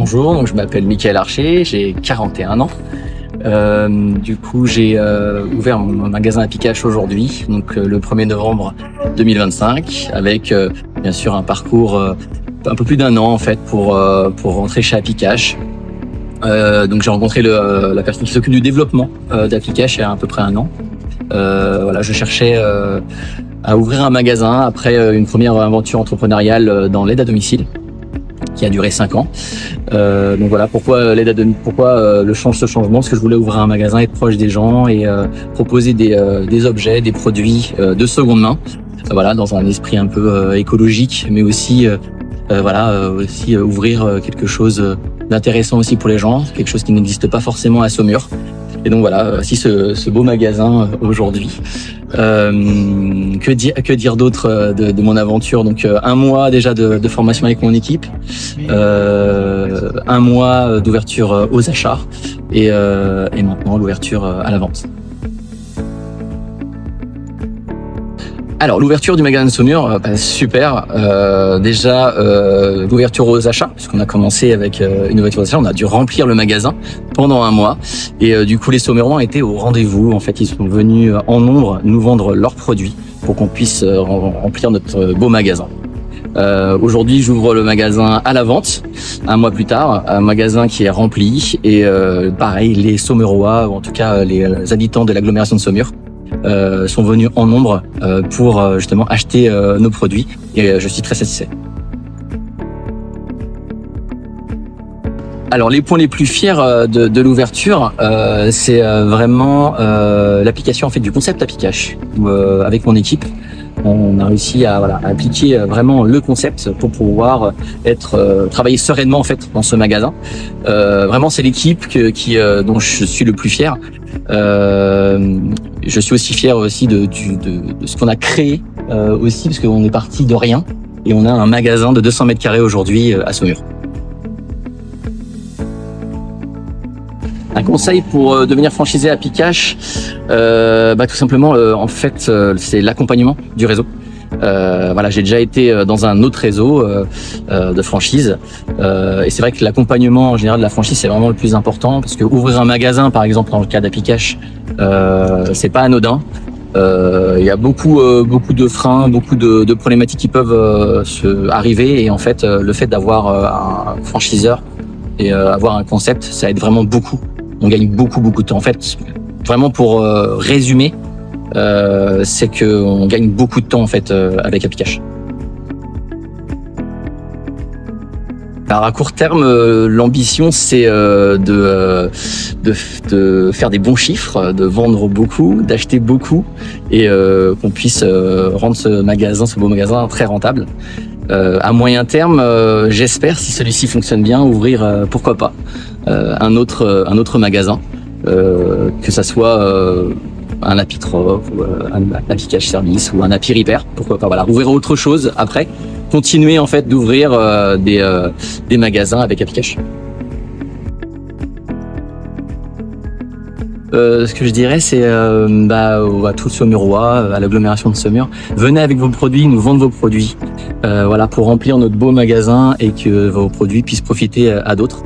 Bonjour, donc je m'appelle Mickaël Archer, j'ai 41 ans. Du coup, j'ai ouvert mon magasin à Picache aujourd'hui, donc le 1er novembre 2025, avec bien sûr un parcours un peu plus d'1 an en fait pour rentrer chez Appicache. Donc j'ai rencontré la personne qui s'occupe du développement d'Appicache il y a à peu près 1 an. Voilà, je cherchais à ouvrir un magasin après une première aventure entrepreneuriale dans l'aide à domicile qui a duré 5 ans. Donc voilà, pourquoi ce changement, parce que je voulais ouvrir un magasin, être proche des gens et proposer des objets, des produits de seconde main. Voilà, dans un esprit un peu écologique, mais aussi ouvrir quelque chose d'intéressant aussi pour les gens, quelque chose qui n'existe pas forcément à Saumur. Et donc voilà, voici ce beau magasin aujourd'hui. Que dire d'autre de mon aventure? Donc 1 mois déjà de formation avec mon équipe, 1 mois d'ouverture aux achats et maintenant l'ouverture à la vente. Alors l'ouverture du magasin de Saumur, super. Déjà l'ouverture aux achats, puisqu'on a commencé avec une ouverture aux achats, on a dû remplir le magasin pendant 1 mois et du coup les Saumurois étaient au rendez-vous. En fait, ils sont venus en nombre nous vendre leurs produits pour qu'on puisse remplir notre beau magasin. Aujourd'hui, j'ouvre le magasin à la vente. 1 mois plus tard, un magasin qui est rempli et pareil, les Saumurois, ou en tout cas les habitants de l'agglomération de Saumur, sont venus en nombre pour justement acheter nos produits et je suis très satisfait. Alors les points les plus fiers de l'ouverture, c'est vraiment l'application en fait du concept Appicache. Avec mon équipe, on a réussi à appliquer vraiment le concept pour pouvoir travailler sereinement en fait dans ce magasin. Vraiment, c'est l'équipe dont je suis le plus fier. Je suis aussi fier aussi de ce qu'on a créé aussi, parce qu'on est parti de rien et on a un magasin de 200 mètres carrés aujourd'hui à Saumur. Un conseil pour devenir franchisé à Appicache, tout simplement, c'est l'accompagnement du réseau. J'ai déjà été dans un autre réseau de franchise et c'est vrai que l'accompagnement en général de la franchise c'est vraiment le plus important, parce que ouvrir un magasin par exemple dans le cas d'Appicache, c'est pas anodin. Il y a beaucoup de freins, beaucoup de problématiques qui peuvent arriver, et en fait le fait d'avoir un franchiseur et avoir un concept, ça aide vraiment beaucoup. On gagne beaucoup de temps. En fait, vraiment pour résumer, c'est qu'on gagne beaucoup de temps en fait avec Appicache. Alors à court terme, l'ambition c'est de faire des bons chiffres, de vendre beaucoup, d'acheter beaucoup et qu'on puisse rendre ce beau magasin très rentable. À moyen terme, j'espère, si celui-ci fonctionne bien, ouvrir pourquoi pas un autre magasin, que ça soit un Appitrop ou un Appicache Service ou un Appi Repair, pourquoi pas. Voilà, ouvrir autre chose après, continuer en fait d'ouvrir des magasins avec Appicache. Ce que je dirais, c'est à tous Saumurois, à l'agglomération de Saumur, venez avec vos produits, nous vendre vos produits, pour remplir notre beau magasin et que vos produits puissent profiter à d'autres.